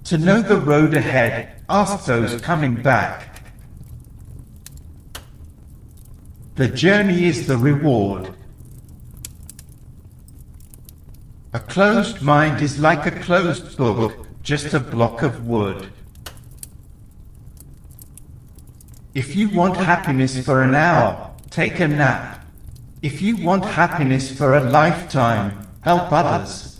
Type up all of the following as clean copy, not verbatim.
To know the road ahead, ask those coming back. The journey is the reward. A closed mind is like a closed book, just a block of wood. If you want happiness for an hour, take a nap. If you want happiness for a lifetime, help others.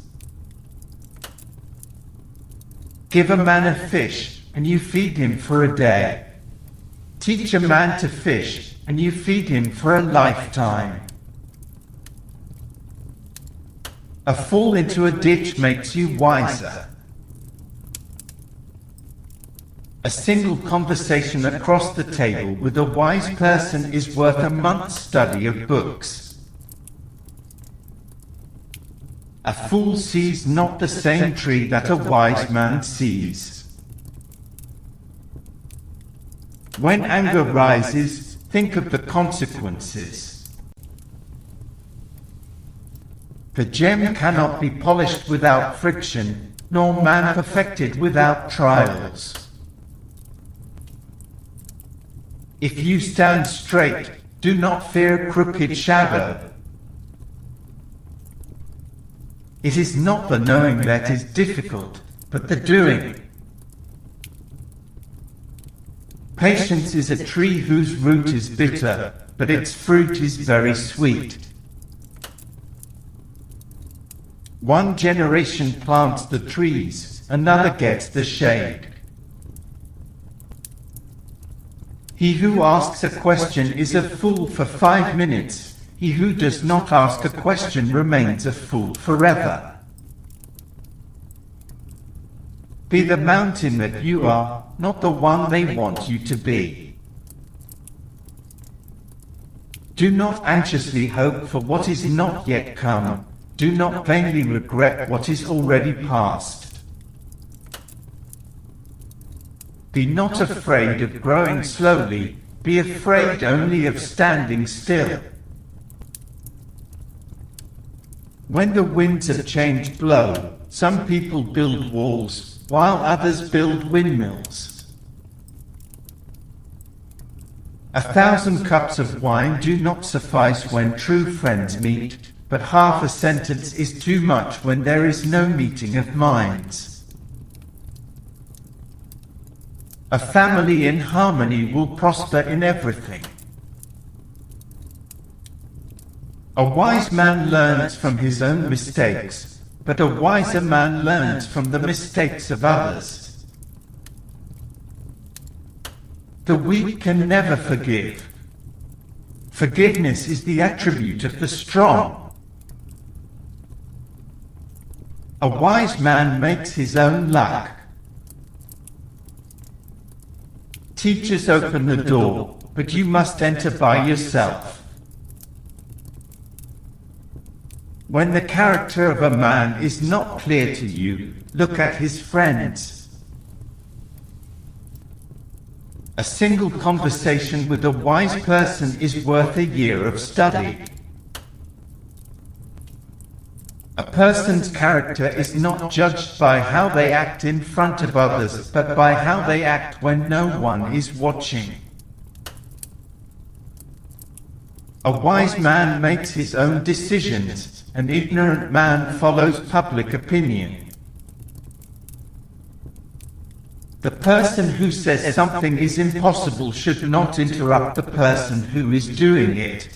Give a man a fish, and you feed him for a day. Teach a man to fish, and you feed him for a lifetime. A fall into a ditch makes you wiser. A single conversation across the table with a wise person is worth a month's study of books. A fool sees not the same tree that a wise man sees. When anger rises, think of the consequences. The gem cannot be polished without friction, nor man perfected without trials. If you stand straight, do not fear crooked shadow. It is not the knowing that is difficult, but the doing. Patience is a tree whose root is bitter, but its fruit is very sweet. One generation plants the trees, another gets the shade. He who asks a question is a fool for 5 minutes. He who does not ask a question remains a fool forever. Be the mountain that you are, not the one they want you to be. Do not anxiously hope for what is not yet come. Do not vainly regret what is already past. Be not afraid of growing slowly, be afraid only of standing still. When the winds of change blow, some people build walls, while others build windmills. 1,000 cups of wine do not suffice when true friends meet, but half a sentence is too much when there is no meeting of minds. A family in harmony will prosper in everything. A wise man learns from his own mistakes, but a wiser man learns from the mistakes of others. The weak can never forgive. Forgiveness is the attribute of the strong. A wise man makes his own luck. Teachers open the door, but you must enter by yourself. When the character of a man is not clear to you, look at his friends. A single conversation with a wise person is worth a year of study. A person's character is not judged by how they act in front of others, but by how they act when no one is watching. A wise man makes his own decisions, an ignorant man follows public opinion. The person who says something is impossible should not interrupt the person who is doing it.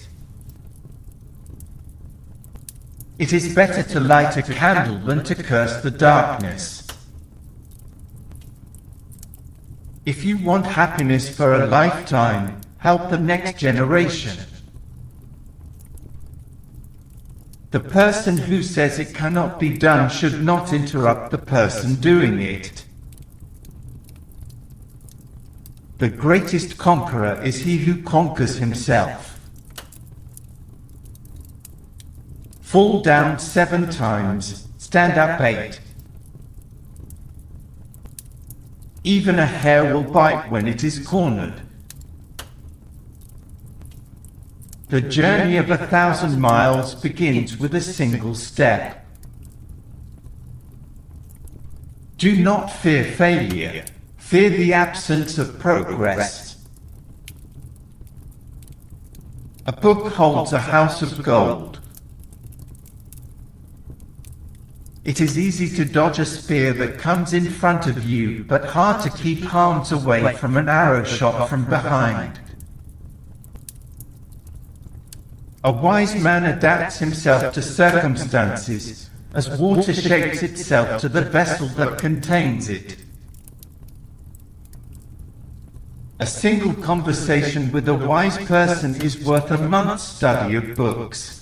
It is better to light a candle than to curse the darkness. If you want happiness for a lifetime, help the next generation. The person who says it cannot be done should not interrupt the person doing it. The greatest conqueror is he who conquers himself. Fall down 7 times, stand up 8. Even a hare will bite when it is cornered. The journey of 1,000 miles begins with a single step. Do not fear failure. Fear the absence of progress. A book holds a house of gold. It is easy to dodge a spear that comes in front of you, but hard to keep harms away from an arrow shot from behind. A wise man adapts himself to circumstances, as water shapes itself to the vessel that contains it. A single conversation with a wise person is worth a month's study of books.